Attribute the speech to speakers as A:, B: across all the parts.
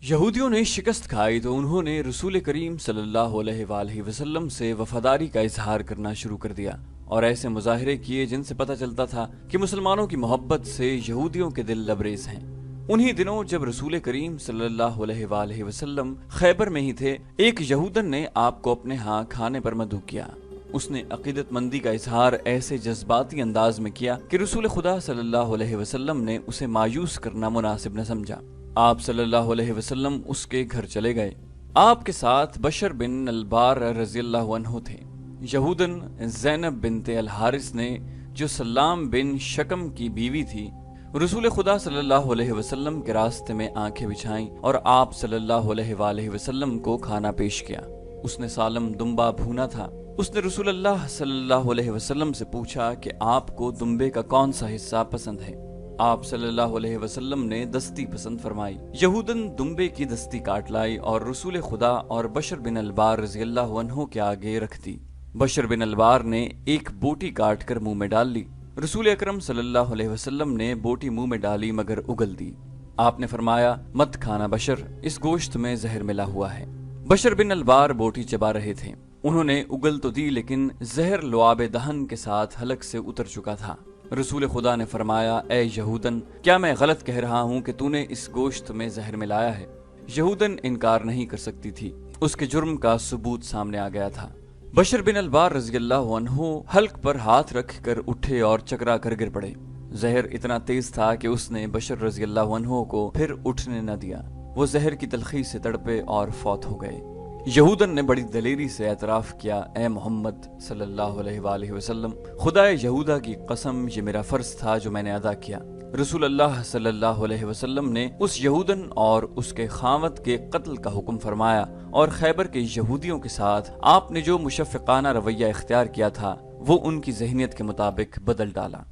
A: यहूदियों ने शिकस्त खाई तो उन्होंने रसूल करीम सल्लल्लाहु अलैहि वसल्लम से वफादारी का इजहार करना शुरू कर दिया और ऐसे मुजाहिरे किए जिनसे पता चलता था कि मुसलमानों की मोहब्बत से यहूदियों के दिल लबरेज हैं। उन्हीं दिनों जब रसूल करीम सल्लल्लाहु अलैहि वसल्लम खैबर में ही थे, एक यहूदन ने आपको अपने यहाँ खाने पर मदऊ किया। उसने अकीदतमंदी का इजहार ऐसे जज्बाती अंदाज में किया कि रसूल खुदा सल्लल्लाहु अलैहि वसल्लम ने उसे मायूस करना मुनासिब न समझा। आप सल्लल्लाहु अलैहि वसल्लम उसके घर चले गए। आपके साथ बशर बिन अलबार रज़ियल्लाहु अन्हु थे। यहूदन ज़ैनब बिनते अल हारिस ने, जो सल्लाम बिन शकम की बीवी थी, रसूल खुदा सल्लल्लाहु अलैहि वसल्लम के रास्ते में आंखें बिछाईं और आप सल्लल्लाहु अलैहि वसल्लम को खाना पेश किया। उसने सालम दुम्बा भूना था। उसने रसूल अल्लाह सल्लल्लाहु अलैहि वसल्लम से पूछा कि आपको दुम्बे का कौन सा हिस्सा पसंद है। आप सल्लल्लाहु अलैहि वसल्लम ने दस्ती पसंद फरमाई। यहूदन दुम्बे की दस्ती काट लाई और रसूल खुदा और बशर बिन अलबार रज़ियल्लाहु अन्हु के आगे रख दी। बशर बिन अलबार ने एक बोटी काट कर मुंह में डाल ली। रसूल अकरम सल्लल्लाहु अलैहि वसल्लम ने बोटी मुंह में डाली मगर उगल दी। आपने फरमाया, मत खाना बशर, इस गोश्त में जहर मिला हुआ है। बशर बिन अलबार बोटी चबा रहे थे। उन्होंने उगल तो दी लेकिन जहर लुआब दहन के साथ हलक से उतर चुका था। रसूल खुदा ने फरमाया, ए यहूदन, क्या मैं गलत कह रहा हूँ कि तूने इस गोश्त में जहर मिलाया है? यहूदन इनकार नहीं कर सकती थी। उसके जुर्म का सबूत सामने आ गया था। बशर बिन अलबार रज़ियल्लाहु अन्हु हल्क पर हाथ रख कर उठे और चकरा कर गिर पड़े। जहर इतना तेज था कि उसने बशर रज़ियल्लाहु अन्हु को फिर उठने न दिया। वो जहर की तलखी से तड़पे और फौत हो गए। यहूदन ने बड़ी दलेरी से एतराफ किया, ए मोहम्मद सल्लल्लाहु अलैहि वसल्लम, खुदा यहूदा की कसम, ये मेरा फर्ज था जो मैंने अदा किया। रसूल अल्लाह सल्लल्लाहु अलैहि वसल्लम ने उस यहूदन और उसके खावत के कत्ल का हुक्म फरमाया और खैबर के यहूदियों के साथ आपने जो मुशफ़िक़ाना रवैया इख्तियार किया था वो उनकी ज़हनियत के मुताबिक बदल डाला।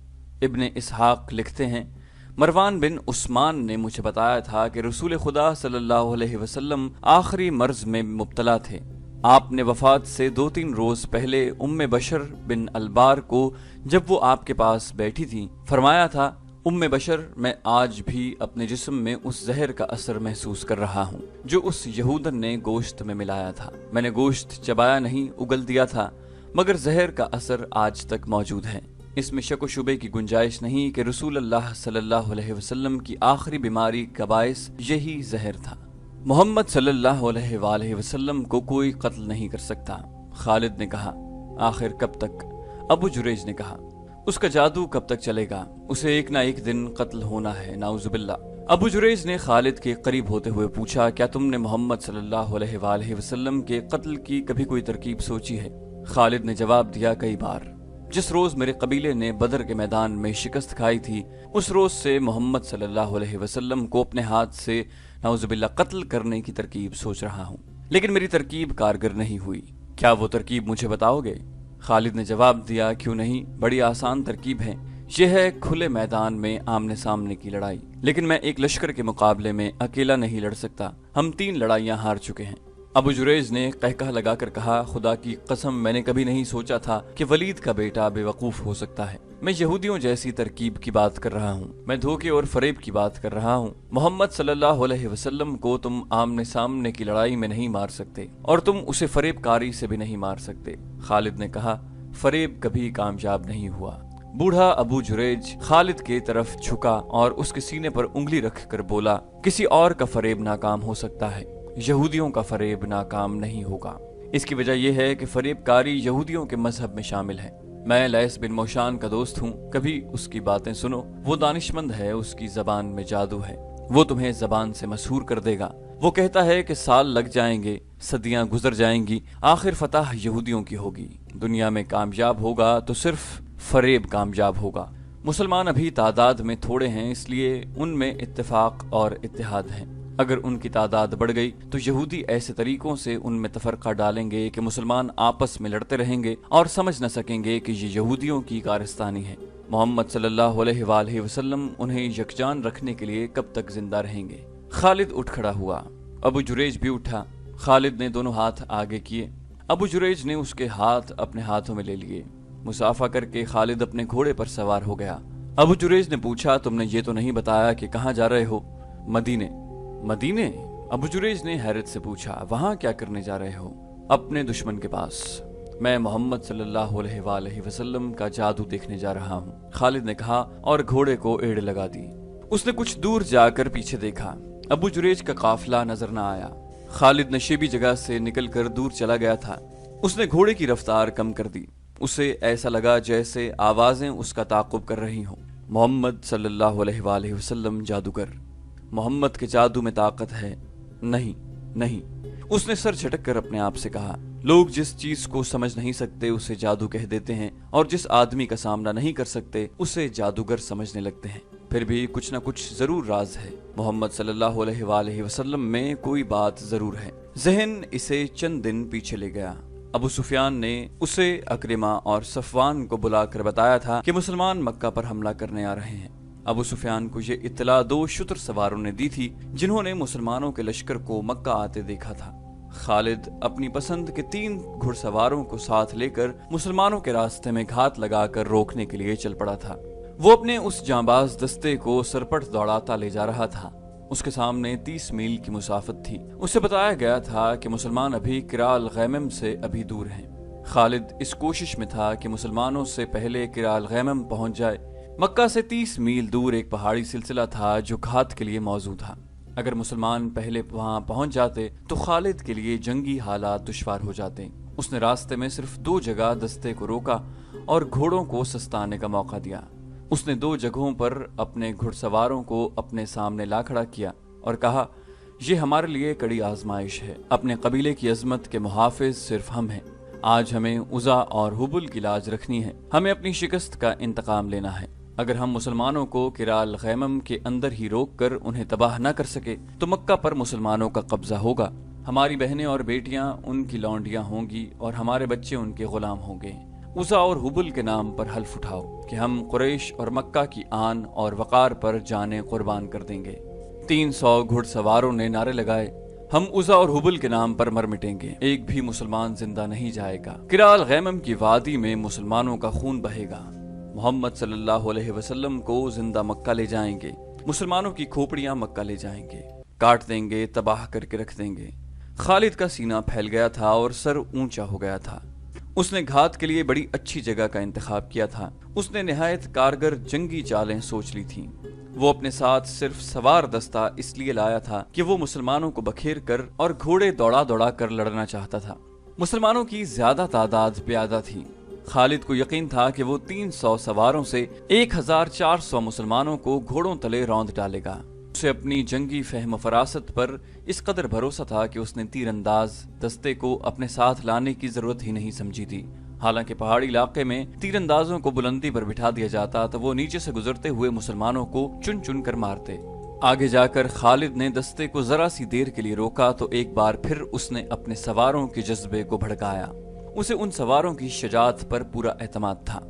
A: इब्ने इसहाक लिखते हैं, मरवान बिन उस्मान ने मुझे बताया था कि रसूल खुदा सल्लल्लाहु अलैहि वसल्लम आखिरी मर्ज में मुब्तला थे। आपने वफात से 2-3 रोज पहले उम्मे बशर बिन अलबार को, जब वो आपके पास बैठी थी, फरमाया था, उम्मे बशर, मैं आज भी अपने जिस्म में उस जहर का असर महसूस कर रहा हूँ जो उस यहूदन ने गोश्त में मिलाया था। मैंने गोश्त चबाया नहीं, उगल दिया था, मगर जहर का असर आज तक मौजूद है। इसमें शक व शुबे की गुंजाइश नहीं कि रसूल अल्लाह सल्लल्लाहु अलैहि वसल्लम की आखिरी बीमारी का बाइस यही जहर था। मोहम्मद सल्लल्लाहु अलैहि वसल्लम को कोई कत्ल नहीं कर सकता। खालिद ने कहा, आखिर कब तक? अबू जुरैज ने कहा, उसका जादू कब तक चलेगा? उसे एक ना एक दिन कत्ल होना है, नाउजुबिल्लाह। अबू जुरैज ने खालिद के करीब होते हुए पूछा, क्या तुमने मोहम्मद सल्लल्लाहु अलैहि वसल्लम के कत्ल की कभी कोई तरकीब सोची है? खालिद ने जवाब दिया, कई बार। जिस रोज मेरे कबीले ने बदर के मैदान में शिकस्त खाई थी, उस रोज से मोहम्मद सल्लल्लाहु अलैहि वसल्लम को अपने हाथ से नाउजुबिल्लाह कत्ल करने की तरकीब सोच रहा हूँ, लेकिन मेरी तरकीब कारगर नहीं हुई। क्या वो तरकीब मुझे बताओगे? खालिद ने जवाब दिया, क्यों नहीं, बड़ी आसान तरकीब है। यह है खुले मैदान में आमने सामने की लड़ाई। लेकिन मैं एक लश्कर के मुकाबले में अकेला नहीं लड़ सकता। हम 3 लड़ाइयां हार चुके हैं। अबू जुरैज ने कहकहा लगाकर कहा, खुदा की कसम, मैंने कभी नहीं सोचा था कि वलीद का बेटा बेवकूफ हो सकता है। मैं यहूदियों जैसी तरकीब की बात कर रहा हूँ। मैं धोखे और फरेब की बात कर रहा हूँ। मोहम्मद सल्लल्लाहु अलैहि वसल्लम को तुम आमने सामने की लड़ाई में नहीं मार सकते और तुम उसे फरेबकारी से भी नहीं मार सकते। खालिद ने कहा, फरेब कभी कामयाब नहीं हुआ। बूढ़ा अबू जुरैज खालिद के तरफ झुका और उसके सीने पर उंगली रख कर बोला, किसी और का फरेब नाकाम हो सकता है, यहूदियों का फरेब नाकाम नहीं होगा। इसकी वजह यह है कि फरेबकारी यहूदियों के मजहब में शामिल है। मैं लैस बिन मोशान का दोस्त हूँ, कभी उसकी बातें सुनो। वो दानिशमंद है, उसकी जबान में जादू है, वो तुम्हें जबान से मशहूर कर देगा। वो कहता है कि साल लग जाएंगे, सदियां गुजर जाएंगी, आखिर फतह यहूदियों की होगी। दुनिया में कामयाब होगा तो सिर्फ फरेब कामयाब होगा। मुसलमान अभी तादाद में थोड़े हैं, इसलिए उनमें इत्तेफाक और इत्तेहाद है। अगर उनकी तादाद बढ़ गई तो यहूदी ऐसे तरीकों से उनमें तफरका डालेंगे कि मुसलमान आपस में लड़ते रहेंगे और समझ न सकेंगे कि ये यहूदियों की कारस्तानी है। मोहम्मद सल्लल्लाहु अलैहि वसल्लम उन्हें यकजान रखने के लिए कब तक जिंदा रहेंगे? खालिद उठ खड़ा हुआ। अबू जुरैज भी उठा। खालिद ने दोनों हाथ आगे किए। अबू जुरैज ने उसके हाथ अपने हाथों में ले लिए। मुसाफा करके खालिद अपने घोड़े पर सवार हो गया। अबू जुरैज ने पूछा, तुमने ये तो नहीं बताया कि कहाँ जा रहे हो? मदीने। मदीने? अबू जुरेज ने हैरत से पूछा, वहां क्या करने जा रहे हो? अपने दुश्मन के पास। मैं मोहम्मद सल्लल्लाहु अलैहि वसल्लम का जादू देखने जा रहा हूँ, खालिद ने कहा और घोड़े को एड़ लगा दी। उसने कुछ दूर जाकर पीछे देखा। अबू जुरेज का काफिला नजर न आया। खालिद नशेबी जगह से निकलकर दूर चला गया था। उसने घोड़े की रफ्तार कम कर दी। उसे ऐसा लगा जैसे आवाजें उसका ताक़ुब कर रही हों। मोहम्मद सल्लल्लाहु अलैहि वसल्लम जादूगर, मोहम्मद के जादू में ताकत है। नहीं नहीं, उसने सर झटक कर अपने आप से कहा। लोग जिस चीज को समझ नहीं सकते उसे जादू कह देते हैं, और जिस आदमी का सामना नहीं कर सकते उसे जादूगर समझने लगते हैं। फिर भी कुछ न कुछ जरूर राज है। मोहम्मद सल्लल्लाहु अलैहि वसल्लम में कोई बात जरूर है। ज़हन इसे चंद दिन पीछे ले गया। अबू सुफियान ने उसे अक्रिमा और सफवान को बुलाकर बताया था कि मुसलमान मक्का पर हमला करने आ रहे हैं। अबू सुफियान को ये इत्तला 2 शुतर सवारों ने दी थी जिन्होंने मुसलमानों के लश्कर को मक्का आते देखा था। खालिद अपनी पसंद के 3 घुड़सवारों को साथ लेकर मुसलमानों के रास्ते में घात लगाकर रोकने के लिए चल पड़ा था। वो अपने उस जांबाज दस्ते को सरपट दौड़ाता ले जा रहा था। उसके सामने 30 मील की मुसाफत थी। उसे बताया गया था कि मुसलमान अभी किराल गैमम से अभी दूर हैं। खालिद इस कोशिश में था कि मुसलमानों से पहले किराल गैमम पहुंच जाए। मक्का से 30 मील दूर एक पहाड़ी सिलसिला था जो घात के लिए मौजू था। अगर मुसलमान पहले वहां पहुंच जाते तो खालिद के लिए जंगी हालात दुश्वार हो जाते। उसने रास्ते में सिर्फ 2 जगह दस्ते को रोका और घोड़ों को सस्ताने का मौका दिया। उसने 2 जगहों पर अपने घुड़सवारों को अपने सामने ला खड़ा किया और कहा, ये हमारे लिए कड़ी आजमाइश है। अपने कबीले की अजमत के मुहाफिज सिर्फ हम हैं। आज हमें उज़ा और हुबुल की लाज रखनी है। हमें अपनी शिकस्त का इंतकाम लेना है। अगर हम मुसलमानों को किराल गैमम के अंदर ही रोक कर उन्हें तबाह न कर सके तो मक्का पर मुसलमानों का कब्जा होगा। हमारी बहनें और बेटियां उनकी लौंडियां होंगी और हमारे बच्चे उनके गुलाम होंगे। उज़ा और हुबुल के नाम पर हल्फ उठाओ कि हम कुरैश और मक्का की आन और वकार पर जाने कुर्बान कर देंगे। 300 घुड़सवारों ने नारे लगाए, हम उज़ा और हुबुल के नाम पर मर मिटेंगे। एक भी मुसलमान जिंदा नहीं जाएगा। किराल गैमम की वादी में मुसलमानों का खून बहेगा। मोहम्मद सल्लल्लाहु अलैहि वसल्लम को जिंदा मक्का ले जाएंगे। मुसलमानों की खोपड़ियां मक्का ले जाएंगे, काट देंगे, तबाह करके रख देंगे। खालिद का सीना फैल गया था और सर ऊंचा हो गया था। उसने घात के लिए बड़ी अच्छी जगह का इंतखाब किया था। उसने निहायत कारगर जंगी चालें सोच ली थीं। वो अपने साथ सिर्फ सवार दस्ता इसलिए लाया था कि वो मुसलमानों को बखेर कर और घोड़े दौड़ा दौड़ा कर लड़ना चाहता था। मुसलमानों की ज्यादा तादाद प्यादा थी। खालिद को यकीन था कि वो 300 सवारों से 1400 मुसलमानों को घोड़ों तले रौंद डालेगा। उसे अपनी जंगी फहम फरासत पर इस कदर भरोसा था कि उसने तीरंदाज दस्ते को अपने साथ लाने की जरूरत ही नहीं समझी थी। हालांकि पहाड़ी इलाके में तीरंदाजों को बुलंदी पर बिठा दिया जाता तो वो नीचे से गुजरते हुए मुसलमानों को चुन चुन कर मारते। आगे जाकर खालिद ने दस्ते को जरा सी देर के लिए रोका तो एक बार फिर उसने अपने सवारों के जज्बे को भड़काया। उसे उन सवारों की शजात पर पूरा एतमाद था।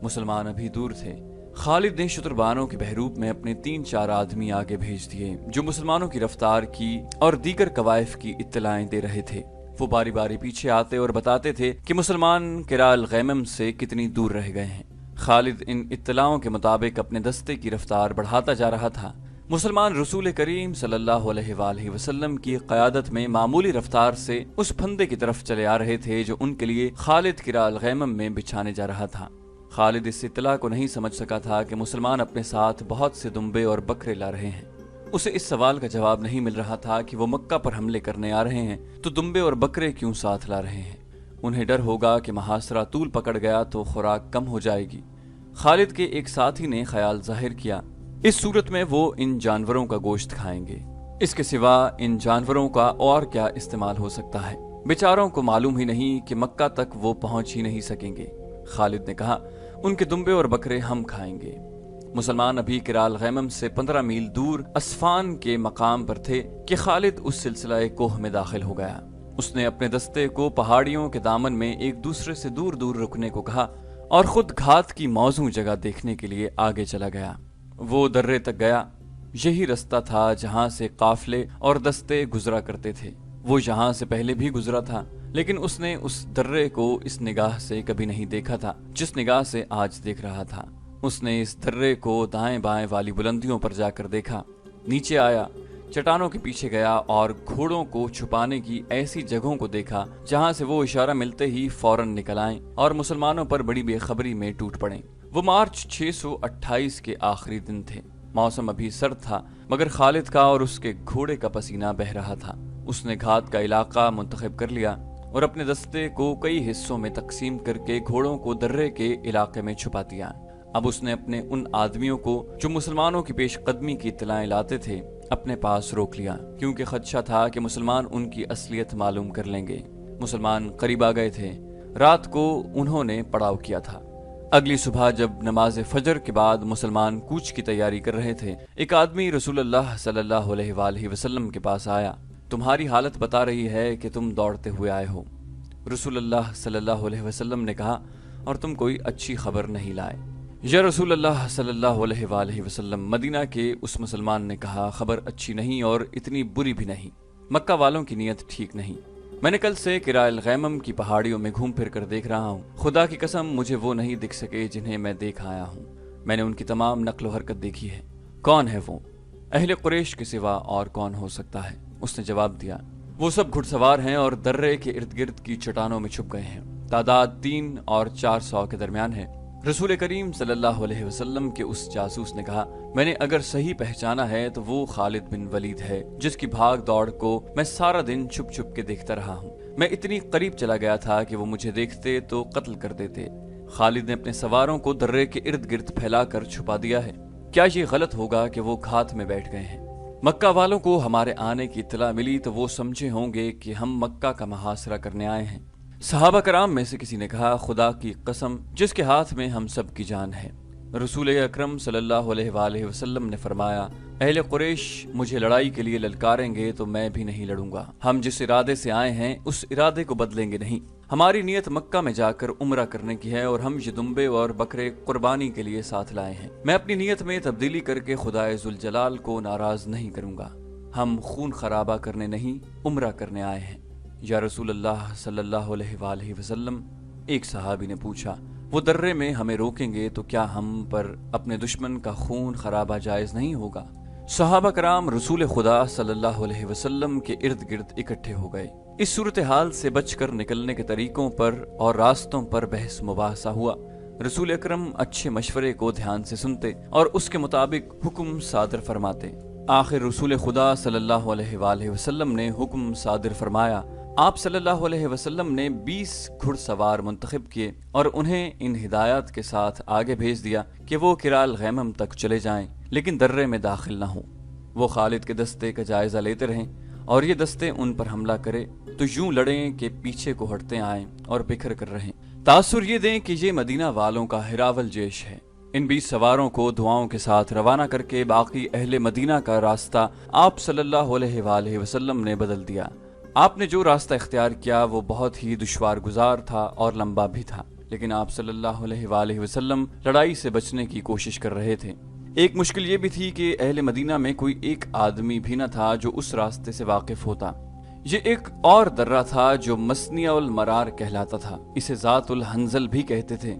A: मुसलमान अभी दूर थे। खालिद ने शुतरबानों के बहरूप में अपने 3-4 आदमी आगे भेज दिए जो मुसलमानों की रफ्तार की और दीगर कवायफ की इत्तलाएं दे रहे थे। वो बारी बारी पीछे आते और बताते थे कि मुसलमान किराल गैमम से कितनी दूर रह गए हैं। खालिद इन इत्तलाओं के मुताबिक अपने दस्ते की रफ्तार बढ़ाता जा रहा था। मुसलमान रसूल करीम सल्लल्लाहु अलैहि वसल्लम की क़यादत में मामूली रफ्तार से उस फंदे की तरफ चले आ रहे थे जो उनके लिए खालिद किराल गैमम में बिछाने जा रहा था। खालिद इस इत्तला को नहीं समझ सका था कि मुसलमान अपने साथ बहुत से दुम्बे और बकरे ला रहे हैं। उसे इस सवाल का जवाब नहीं मिल रहा था कि वो मक्का पर हमले करने आ रहे हैं तो दुम्बे और बकरे क्यों साथ ला रहे हैं। उन्हें डर होगा कि महासरा तूल पकड़ गया तो खुराक कम हो जाएगी। खालिद के एक साथी ने ख्याल जाहिर किया, इस सूरत में वो इन जानवरों का गोश्त खाएंगे। इसके सिवा इन जानवरों का और क्या इस्तेमाल हो सकता है। बेचारों को मालूम ही नहीं कि मक्का तक वो पहुंच ही नहीं सकेंगे। खालिद ने कहा, उनके दुम्बे और बकरे हम खाएंगे। मुसलमान अभी किराल गैमम से 15 मील दूर अस्फान के मकाम पर थे कि खालिद उस सिलसिला कोह में दाखिल हो गया। उसने अपने दस्ते को पहाड़ियों के दामन में एक दूसरे से दूर दूर रुकने को कहा और खुद घात की मौजू जगह देखने के लिए आगे चला गया। वो दर्रे तक गया। यही रास्ता था जहां से काफले और दस्ते गुजरा करते थे। वो यहाँ से पहले भी गुजरा था, लेकिन उसने उस दर्रे को इस निगाह से कभी नहीं देखा था जिस निगाह से आज देख रहा था। उसने इस दर्रे को दाएं बाएं वाली बुलंदियों पर जाकर देखा, नीचे आया, चट्टानों के पीछे गया और घोड़ों को छुपाने की ऐसी जगहों को देखा जहां से वो इशारा मिलते ही फौरन निकल आए और मुसलमानों पर बड़ी बेखबरी में टूट पड़े। वो मार्च 628 के आखिरी दिन थे। मौसम अभी सर्द था, मगर खालिद का और उसके घोड़े का पसीना बह रहा था। उसने घात का इलाका मुंतखब कर लिया और अपने दस्ते को कई हिस्सों में तकसीम करके घोड़ों को दर्रे के इलाके में छुपा दिया। अब उसने अपने उन आदमियों को जो मुसलमानों की पेशकदमी की इत्तलाएं लाते थे अपने पास रोक लिया, क्योंकि खदशा था कि मुसलमान उनकी असलियत मालूम कर लेंगे। मुसलमान करीब आ गए थे। रात को उन्होंने पड़ाव किया था। अगली सुबह जब नमाज फजर के बाद मुसलमान कूच की तैयारी कर रहे थे, एक आदमी रसूलुल्लाह सल्लल्लाहु अलैहि वसल्लम के पास आया। तुम्हारी हालत बता रही है कि तुम दौड़ते हुए आए हो। रसूलुल्लाह सल्लल्लाहु अलैहि वसल्लम ने कहा, और तुम कोई अच्छी खबर नहीं लाए। या रसूलुल्लाह सल्लल्लाहु अलैहि वसल्लम, मदीना के उस मुसलमान ने कहा, खबर अच्छी नहीं और इतनी बुरी भी नहीं। मक्का वालों की नीयत ठीक नहीं। मैंने कल से किरायल गैमम की पहाड़ियों में घूम फिर कर देख रहा हूँ। खुदा की कसम मुझे वो नहीं दिख सके जिन्हें मैं देख आया हूँ। मैंने उनकी तमाम नक्लो हरकत देखी है। कौन है वो? अहले कुरैश के सिवा और कौन हो सकता है? उसने जवाब दिया, वो सब घुड़सवार हैं और दर्रे के इर्द गिर्द की चट्टानों में छुप गए हैं। तादाद 3 और 400 के दरमियान है। रसूल करीम सल्लल्लाहु अलैहि वसल्लम के उस जासूस ने कहा, मैंने अगर सही पहचाना है तो वो खालिद बिन वलीद है, जिसकी भाग दौड़ को मैं सारा दिन छुप छुप के देखता रहा हूँ। मैं इतनी करीब चला गया था कि वो मुझे देखते तो कत्ल कर देते। खालिद ने अपने सवारों को दर्रे के इर्द गिर्द फैलाकर छुपा दिया है। क्या ये गलत होगा कि वो घात में बैठ गए हैं? मक्का वालों को हमारे आने की इत्तला मिली तो वो समझे होंगे कि हम मक्का का मुहासरा करने आए हैं। सहाबा कराम में से किसी ने कहा, खुदा की कसम जिसके हाथ में हम सब की जान है। रसूल अकरम सल्लल्लाहु अलैहि वसल्लम ने फरमाया, अहले कुरैश मुझे लड़ाई के लिए ललकारेंगे तो मैं भी नहीं लड़ूंगा। हम जिस इरादे से आए हैं उस इरादे को बदलेंगे नहीं। हमारी नीयत मक्का में जाकर उम्रा करने की है और हम ये दुम्बे और बकरे कुर्बानी के लिए साथ लाए हैं। मैं अपनी नीयत में तब्दीली करके खुदाए जुल जलाल को नाराज नहीं करूंगा। हम खून खराबा करने नहीं, उम्रा करने आए हैं। या रसूलुल्लाह सल्लल्लाहु अलैहि वसल्लम, एक सहाबी ने पूछा, वो दर्रे में हमें रोकेंगे तो क्या हम पर अपने दुश्मन का खून खराबा जायज नहीं होगा? सहाबा कराम रसूल खुदा सल्लल्लाहु अलैहि वसल्लम के इर्द गिर्द इकट्ठे हो गए। इस सूरत हाल से बचकर निकलने के तरीकों पर और रास्तों पर बहस मुबाहसा हुआ। रसूल अकरम अच्छे मशवरे को ध्यान से सुनते और उसके मुताबिक हुक्म सादर फरमाते। आखिर रसूल खुदा सल्लल्लाहु अलैहि वसल्लम ने हुक्म सादर फरमाया। आप सल्लल्लाहु अलैहि वसल्लम ने 20 घुड़सवार मुंतखब किए और उन्हें इन हिदायत के साथ आगे भेज दिया कि वो किराल गैमम तक चले जाएं, लेकिन दर्रे में दाखिल न हो। वो खालिद के दस्ते का जायजा लेते रहें और ये दस्ते उन पर हमला करे तो यूं लड़ें कि पीछे को हटते आएं और बिखर कर रहें। तासुर ये दें कि ये मदीना वालों का हिरावल जेश है। इन 20 सवारों को दुआओं के साथ रवाना करके बाकी अहले मदीना का रास्ता आप सल्लल्लाहु अलैहि वसल्लम ने बदल दिया। आपने जो रास्ता इख्तियार किया वो बहुत ही दुश्वार गुजार था और लंबा भी था, लेकिन आप सल्लल्लाहु अलैहि वसल्लम लड़ाई से बचने की कोशिश कर रहे थे। एक मुश्किल ये भी थी कि अहले मदीना में कोई एक आदमी भी न था जो उस रास्ते से वाकिफ होता। ये एक और दर्रा था जो मसनियाउल मरार कहलाता था। इसे जातुल हंजल भी कहते थे।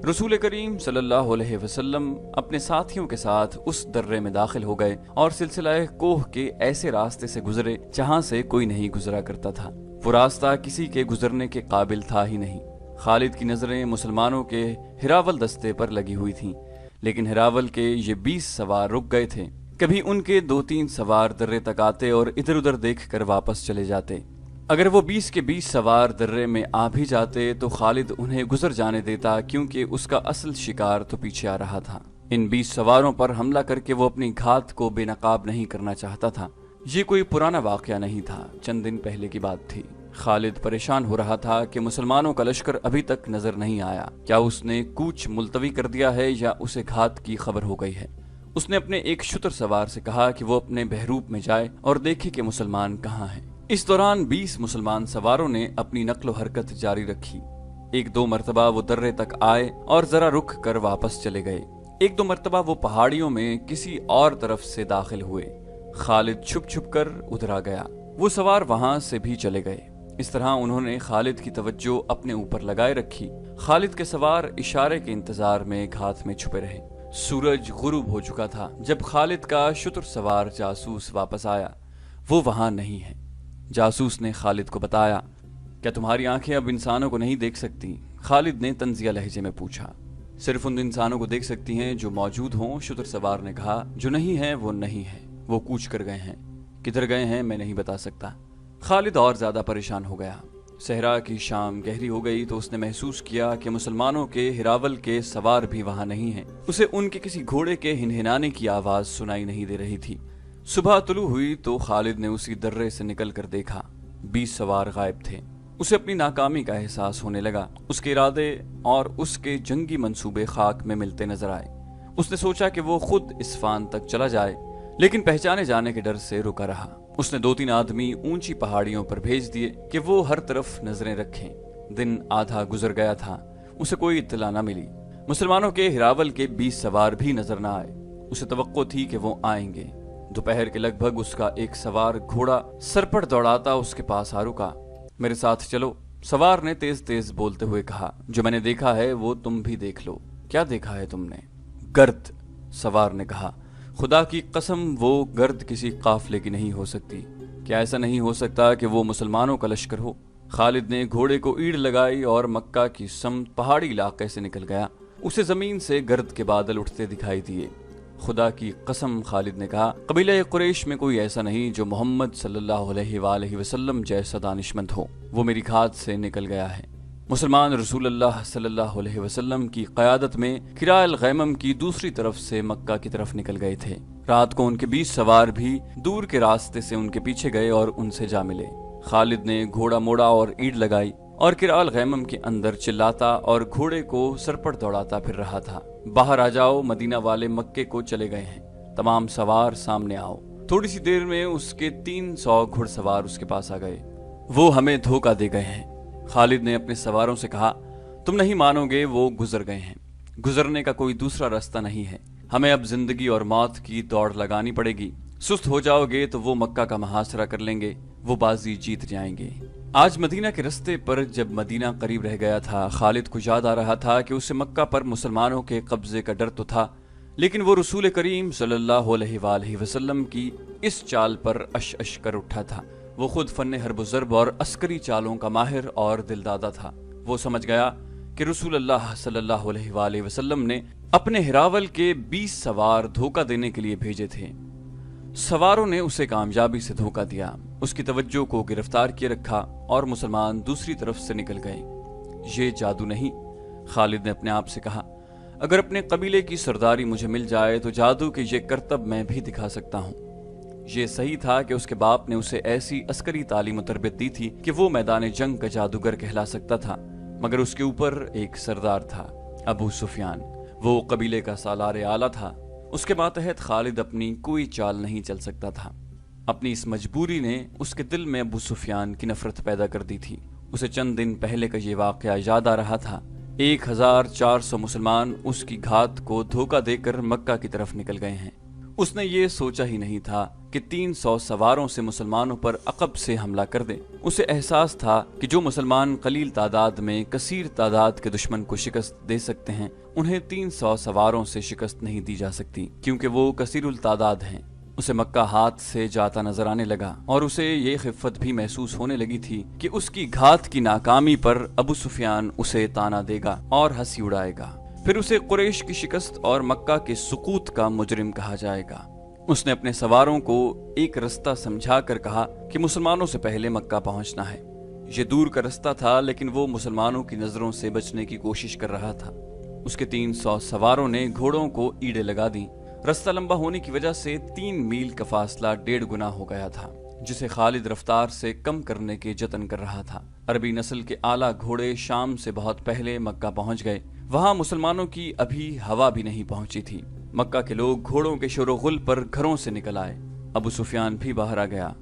A: रसूल करीम सल्लल्लाहु अलैहि वसल्लम अपने साथियों के साथ उस दर्रे में दाखिल हो गए और सिलसिला कोह के ऐसे रास्ते से गुजरे जहां से कोई नहीं गुजरा करता था। वो रास्ता किसी के गुजरने के काबिल था ही नहीं। खालिद की नजरें मुसलमानों के हिरावल दस्ते पर लगी हुई थीं, लेकिन हिरावल के ये 20 सवार रुक गए थे। कभी उनके 2-3 सवार दर्रे तक आते और इधर उधर देख कर वापस चले जाते। अगर वो 20 के 20 सवार दर्रे में आ भी जाते तो खालिद उन्हें गुजर जाने देता, क्योंकि उसका असल शिकार तो पीछे आ रहा था। इन 20 सवारों पर हमला करके वो अपनी घात को बेनकाब नहीं करना चाहता था। ये कोई पुराना वाकया नहीं था, चंद दिन पहले की बात थी। खालिद परेशान हो रहा था कि मुसलमानों का लश्कर अभी तक नजर नहीं आया। क्या उसने कूच मुलतवी कर दिया है या उसे घात की खबर हो गई है? उसने अपने एक शुतर सवार से कहा कि वो अपने बहरूप में जाए और देखे कि मुसलमान कहाँ हैं। इस दौरान 20 मुसलमान सवारों ने अपनी नक्लो हरकत जारी रखी। 1-2 मरतबा वो दर्रे तक आए और जरा रुक कर वापस चले गए। 1-2 मरतबा वो पहाड़ियों में किसी और तरफ से दाखिल हुए। खालिद छुप छुप कर उधर आ गया। वो सवार वहां से भी चले गए। इस तरह उन्होंने खालिद की तवज्जो अपने ऊपर लगाए रखी। खालिद के सवार इशारे के इंतजार में घात में छुपे रहे। सूरज गुरूब हो चुका था जब खालिद का शुतर सवार जासूस वापस आया। वो वहां नहीं है। जासूस ने खालिद को बताया, क्या तुम्हारी आंखें अब इंसानों को नहीं देख सकती? खालिद ने तंजिया लहजे में पूछा। सिर्फ उन इंसानों को देख सकती हैं जो मौजूद हों, शुतर सवार ने कहा। जो नहीं है वो नहीं है, वो कूच कर गए हैं। किधर गए हैं मैं नहीं बता सकता। खालिद और ज्यादा परेशान हो गया। सहरा की शाम गहरी हो गई तो उसने महसूस किया कि मुसलमानों के हिरावल के सवार भी वहां नहीं हैं। उसे उनके किसी घोड़े के हिनहिनाने की आवाज सुनाई नहीं दे रही थी। सुबह तुलू हुई तो खालिद ने उसी दर्रे से निकल कर देखा। 20 सवार गायब थे। उसे अपनी नाकामी का एहसास होने लगा। उसके इरादे और उसके जंगी मंसूबे खाक में मिलते नजर आए। उसने सोचा कि वो खुद इस्फान तक चला जाए, लेकिन पहचाने जाने के डर से रुका रहा। उसने 2-3 आदमी ऊंची पहाड़ियों पर भेज दिए कि वो हर तरफ नजरें रखें। दिन आधा गुजर गया था, उसे कोई इत्तला न मिली। मुसलमानों के हिरावल के 20 सवार भी नजर न आए। उसे तवक्को थी कि वो आएंगे। दोपहर के लगभग उसका एक सवार घोड़ा सरपट दौड़ाता उसके पास आ रुका। मेरे साथ चलो, सवार ने तेज तेज बोलते हुए कहा। जो मैंने देखा है वो तुम भी देख लो। क्या देखा है तुमने? गर्द, सवार ने कहा। खुदा की कसम वो गर्द किसी काफले की नहीं हो सकती। क्या ऐसा नहीं हो सकता कि वो मुसलमानों का लश्कर हो? खालिद ने घोड़े को ईड़ लगाई और मक्का की समत पहाड़ी इलाके से निकल गया। उसे जमीन से गर्द के बादल उठते दिखाई दिए। खुदा की कसम, खालिद ने कहा, कबीला कुरैश में कोई ऐसा नहीं जो मोहम्मद सल्लल्लाहु अलैहि वसल्लम जैसा दानिशमंद हो। वो मेरी खाद से निकल गया है। मुसलमान रसूलुल्लाह सल्लल्लाहु अलैहि वसल्लम की क़यादत में किराल गैमम की दूसरी तरफ से मक्का की तरफ निकल गए थे। रात को उनके 20 सवार भी दूर के रास्ते से उनके पीछे गए और उनसे जा मिले। खालिद ने घोड़ा मोड़ा और ईड़ लगाई और किराल गैमम के अंदर चिल्लाता और घोड़े को सरपट दौड़ाता फिर रहा था, बाहर आ जाओ, मदीना वाले मक्के को चले गए हैं। तमाम सवार सामने आओ। थोड़ी सी देर में उसके 300 घुड़सवार उसके पास आ गए। वो हमें धोखा दे गए हैं। खालिद ने अपने सवारों से कहा, तुम नहीं मानोगे, वो गुजर गए हैं। गुजरने का कोई दूसरा रास्ता नहीं है। हमें अब जिंदगी और मौत की दौड़ लगानी पड़ेगी। सुस्त हो जाओगे तो वो मक्का का मुहासरा कर लेंगे, वो बाजी जीत जाएंगे। आज मदीना के रास्ते पर जब मदीना करीब रह गया था, खालिद को याद आ रहा था कि उसे मक्का पर मुसलमानों के कब्जे का डर तो था, लेकिन वो रसूल करीम सल्लल्लाहु अलैहि वसल्लम की इस चाल पर अश अश कर उठा था। वो खुद फन्ने हर्ब ज़र्ब और अस्करी चालों का माहिर और दिलदादा था। वो समझ गया कि रसूलुल्लाह सल्लल्लाहु अलैहि वसल्लम ने अपने हिरावल के 20 सवार धोखा देने के लिए भेजे थे। सवारों ने उसे कामयाबी से धोखा दिया, उसकी तवज्जो को गिरफ्तार किए रखा और मुसलमान दूसरी तरफ से निकल गए। ये जादू नहीं, खालिद ने अपने आप से कहा। अगर अपने कबीले की सरदारी मुझे मिल जाए तो जादू के ये करतब मैं भी दिखा सकता हूँ। ये सही था कि उसके बाप ने उसे ऐसी अस्करी तालीम और तरबियत दी थी कि वो मैदान जंग का जादूगर कहला सकता था, मगर उसके ऊपर एक सरदार था, अबू सुफियान। वो कबीले का सालार आला था। उसके मातहत खालिद अपनी कोई चाल नहीं चल सकता था। अपनी इस मजबूरी ने उसके दिल में अबू सुफियान की नफरत पैदा कर दी थी। उसे चंद दिन पहले का ये वाकया याद आ रहा था। 1400 मुसलमान उसकी घात को धोखा देकर मक्का की तरफ निकल गए हैं। उसने ये सोचा ही नहीं था कि 300 सवारों से मुसलमानों पर अकब से हमला कर दे। उसे एहसास था कि जो मुसलमान कलील तादाद में कसीर तादाद के दुश्मन को शिकस्त दे सकते हैं, उन्हें 300 सवारों से शिकस्त नहीं दी जा सकती, क्योंकि वो कसीरुल तादाद हैं। उसे मक्का हाथ से जाता नजर आने लगा और उसे ये खिफ़त भी महसूस होने लगी थी कि उसकी घात की नाकामी पर अबू सुफियान उसे ताना देगा और हंसी उड़ाएगा। फिर उसे कुरैश की शिकस्त और मक्का के सुकूत का मुजरिम कहा जाएगा। उसने अपने सवारों को एक रास्ता समझा कर कहा कि मुसलमानों से पहले मक्का पहुंचना है। ये दूर का रास्ता था, लेकिन वो मुसलमानों की नजरों से बचने की कोशिश कर रहा था। उसके 300 सवारों ने घोड़ों को ईड़े लगा दी। रास्ता लंबा होने की वजह से 3 मील का फासला 1.5 गुना हो गया था, जिसे खालिद रफ्तार से कम करने के जतन कर रहा था। अरबी नस्ल के आला घोड़े शाम से बहुत पहले मक्का पहुंच गए। वहां मुसलमानों की अभी हवा भी नहीं पहुंची थी। मक्का के लोग घोड़ों के शोरगुल पर घरों से निकल आए। अबू सुफियान भी बाहर आ गया।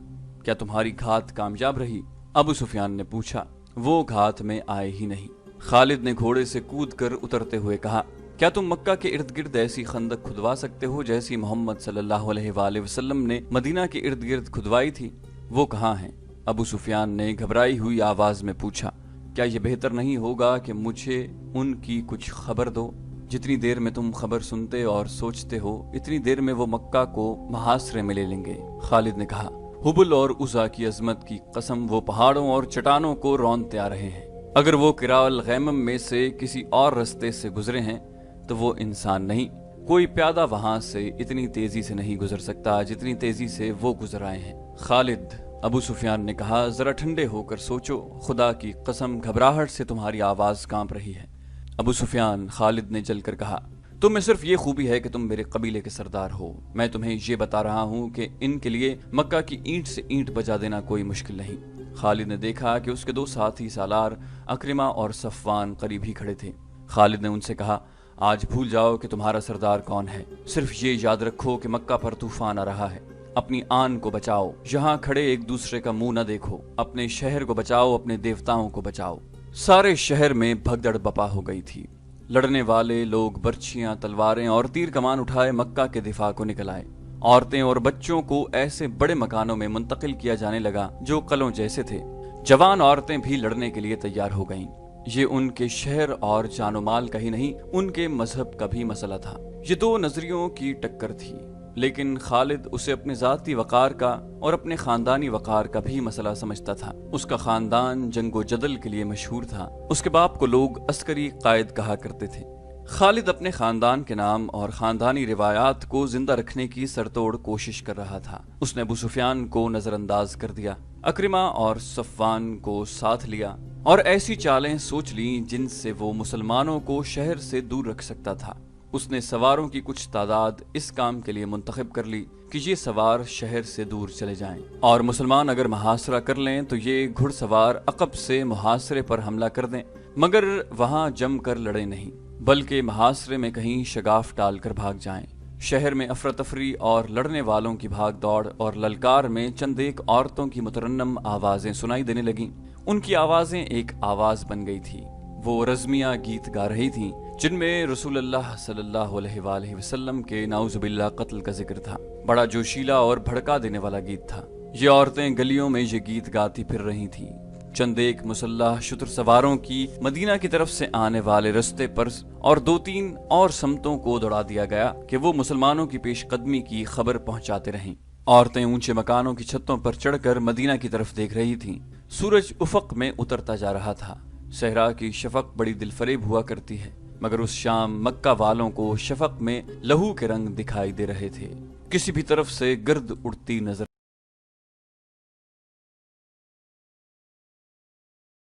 A: क्या तुम्हारी घात कामयाब रही? अबू सुफियान ने पूछा। वो घात में आए ही नहीं। खालिद ने घोड़े से कूद कर उतरते हुए कहा, क्या तुम मक्का के इर्द गिर्द ऐसी खंदक खुदवा सकते हो जैसी मोहम्मद सल्लल्लाहु अलैहि वसल्लम ने मदीना के इर्द गिर्द खुदवाई थी? वो कहाँ हैं? अबू सुफियान ने घबराई हुई आवाज में पूछा। क्या यह बेहतर नहीं होगा कि मुझे उनकी कुछ खबर दो? جتنی دیر میں تم خبر سنتے اور سوچتے ہو اتنی دیر میں وہ مکہ کو محاصرے میں لے لیں گے۔ خالد نے کہا، حبل اور عزا کی عظمت کی قسم، وہ پہاڑوں اور چٹانوں کو رونتے آ رہے ہیں۔ اگر وہ قراء الغیمم میں سے کسی اور رستے سے گزرے ہیں تو وہ انسان نہیں۔ کوئی پیادہ وہاں سے اتنی تیزی سے نہیں گزر سکتا جتنی تیزی سے وہ گزر آئے ہیں۔ خالد، ابو سفیان نے کہا، ذرا ٹھنڈے ہو کر سوچو، خدا کی قسم گھبراہٹ سے تمہاری آواز کانپ رہی ہے۔ ابو سفیان، خالد نے جل کر کہا، تم میں صرف یہ خوبی ہے کہ تم میرے قبیلے کے سردار ہو۔ میں تمہیں یہ بتا رہا ہوں کہ ان کے لیے مکہ کی اینٹ سے اینٹ بجا دینا کوئی مشکل نہیں۔ خالد نے دیکھا کہ اس کے دو ساتھی سالار اکرمہ اور صفوان قریب ہی کھڑے تھے۔ خالد نے ان سے کہا، آج بھول جاؤ کہ تمہارا سردار کون ہے، صرف یہ یاد رکھو کہ مکہ پر طوفان آ رہا ہے۔ اپنی آن کو بچاؤ، یہاں کھڑے ایک دوسرے کا منہ نہ دیکھو، اپنے شہر کو بچاؤ، اپنے دیوتاؤں کو بچاؤ۔ سارے شہر میں بھگدڑ بپا ہو گئی تھی۔ لڑنے والے لوگ برچھیاں، تلواریں اور تیر کمان اٹھائے مکہ کے دفاع کو نکل آئے۔ عورتیں اور بچوں کو ایسے بڑے مکانوں میں منتقل کیا جانے لگا جو قلعوں جیسے تھے۔ جوان عورتیں بھی لڑنے کے لیے تیار ہو گئیں۔ یہ ان کے شہر اور جان و مال کا ہی نہیں، ان کے مذہب کا بھی مسئلہ تھا۔ یہ دو نظریوں کی ٹکر تھی، لیکن خالد اسے اپنے ذاتی وقار کا اور اپنے خاندانی وقار کا بھی مسئلہ سمجھتا تھا۔ اس کا خاندان جنگ و جدل کے لیے مشہور تھا۔ اس کے باپ کو لوگ عسکری قائد کہا کرتے تھے۔ خالد اپنے خاندان کے نام اور خاندانی روایات کو زندہ رکھنے کی سرتوڑ کوشش کر رہا تھا۔ اس نے ابو سفیان کو نظر انداز کر دیا، اکرمہ اور صفوان کو ساتھ لیا اور ایسی چالیں سوچ لیں جن سے وہ مسلمانوں کو شہر سے دور رکھ سکتا تھا۔ اس نے سواروں کی کچھ تعداد اس کام کے لیے منتخب کر لی کہ یہ سوار شہر سے دور چلے جائیں، اور مسلمان اگر محاصرہ کر لیں تو یہ گھڑ سوار عقب سے محاصرے پر حملہ کر دیں، مگر وہاں جم کر لڑیں نہیں، بلکہ محاصرے میں کہیں شگاف ڈال کر بھاگ جائیں۔ شہر میں افراتفری اور لڑنے والوں کی بھاگ دوڑ اور للکار میں چند ایک عورتوں کی مترنم آوازیں سنائی دینے لگیں۔ ان کی آوازیں ایک آواز بن گئی تھی۔ وہ رزمیہ گیت گا رہی تھیں جن میں رسول اللہ صلی اللہ علیہ وآلہ وسلم کے نعوذ باللہ قتل کا ذکر تھا۔ بڑا جوشیلا اور بھڑکا دینے والا گیت تھا۔ یہ عورتیں گلیوں میں یہ گیت گاتی پھر رہی تھیں۔ چند ایک مسلح شتر سواروں کی مدینہ کی طرف سے آنے والے رستے پر اور دو تین اور سمتوں کو دوڑا دیا گیا کہ وہ مسلمانوں کی پیش قدمی کی خبر پہنچاتے رہیں۔ عورتیں اونچے مکانوں کی چھتوں پر چڑھ کر مدینہ کی طرف دیکھ رہی تھیں۔ سورج افق میں اترتا جا رہا تھا۔ صحرا کی شفق بڑی دل فریب ہوا کرتی ہے، مگر اس شام مکہ والوں کو شفق میں لہو کے رنگ دکھائی دے رہے تھے۔ کسی بھی طرف سے گرد اڑتی نظر